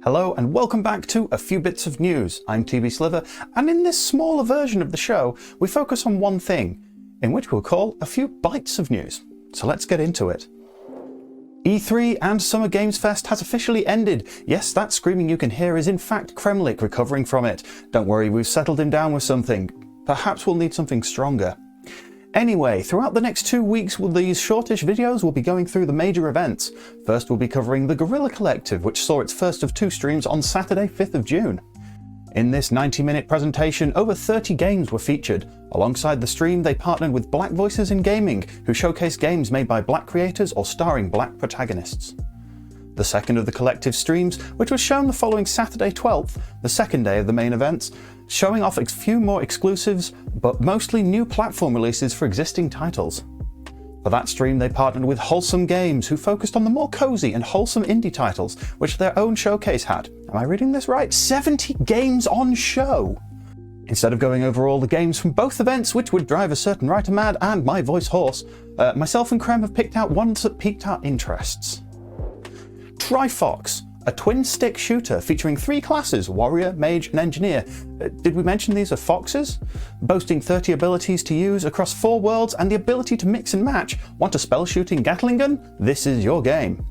Hello and welcome back to A Few Bits of News. I'm TB Sliver, and in this smaller version of the show, we focus on one thing, in which we'll call a few bytes of news. So let's get into it. E3 and Summer Games Fest has officially ended. Yes, that screaming you can hear is in fact Kremlik recovering from it. Don't worry, we've settled him down with something. Perhaps we'll need something stronger. Anyway, throughout the next 2 weeks, these shortish videos will be going through the major events. First we'll be covering the Guerrilla Collective, which saw its first of 2 streams on Saturday 5th of June. In this 90-minute presentation, over 30 games were featured. Alongside the stream, they partnered with Black Voices in Gaming, who showcased games made by black creators or starring black protagonists. The second of the collective streams, which was shown the following Saturday 12th, the second day of the main events, showing off a few more exclusives, but mostly new platform releases for existing titles. For that stream they partnered with Wholesome Games, who focused on the more cozy and wholesome indie titles, which their own showcase had. Am I reading this right? 70 games on show! Instead of going over all the games from both events, which would drive a certain writer mad and my voice hoarse, myself and Krem have picked out ones that piqued our interests. Trifox, a twin-stick shooter featuring 3 classes, Warrior, Mage and Engineer. Did we mention these are foxes? Boasting 30 abilities to use across 4 worlds and the ability to mix and match. Want a spell-shooting Gatling gun? This is your game.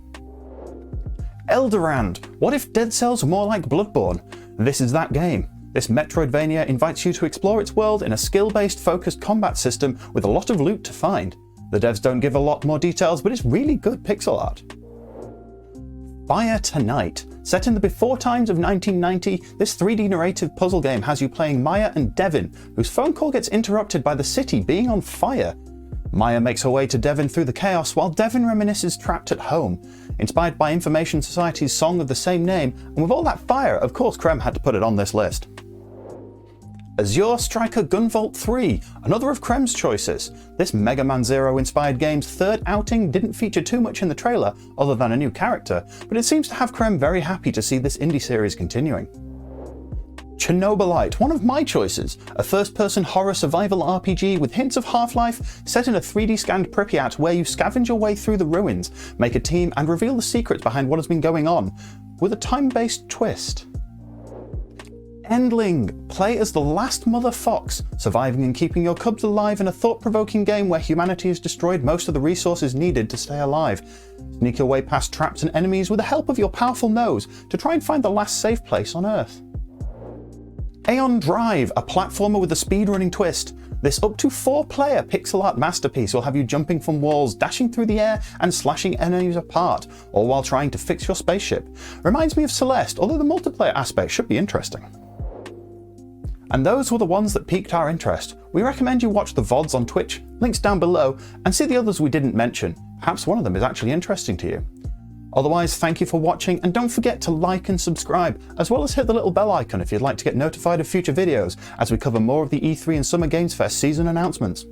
Eldorand, what if Dead Cells were more like Bloodborne? This is that game. This Metroidvania invites you to explore its world in a skill-based focused combat system with a lot of loot to find. The devs don't give a lot more details, but it's really good pixel art. Fire Tonight. Set in the before times of 1990, this 3D narrative puzzle game has you playing Maya and Devin, whose phone call gets interrupted by the city being on fire. Maya makes her way to Devin through the chaos, while Devin reminisces trapped at home. Inspired by Information Society's song of the same name, and with all that fire, of course Krem had to put it on this list. Azure Striker Gunvolt 3, another of Krem's choices. This Mega Man Zero inspired game's third outing didn't feature too much in the trailer, other than a new character, but it seems to have Krem very happy to see this indie series continuing. Chernobylite, one of my choices, a first-person horror survival RPG with hints of Half-Life, set in a 3D scanned Pripyat where you scavenge your way through the ruins, make a team and reveal the secrets behind what has been going on, with a time-based twist. Endling, play as the last mother fox, surviving and keeping your cubs alive in a thought-provoking game where humanity has destroyed most of the resources needed to stay alive. Sneak your way past traps and enemies with the help of your powerful nose to try and find the last safe place on Earth. Aeon Drive, a platformer with a speedrunning twist. This up to 4-player pixel art masterpiece will have you jumping from walls, dashing through the air and slashing enemies apart, all while trying to fix your spaceship. Reminds me of Celeste, although the multiplayer aspect should be interesting. And those were the ones that piqued our interest. We recommend you watch the VODs on Twitch, links down below, and see the others we didn't mention. Perhaps one of them is actually interesting to you. Otherwise, thank you for watching, and don't forget to like and subscribe, as well as hit the little bell icon if you'd like to get notified of future videos as we cover more of the E3 and Summer Games Fest season announcements.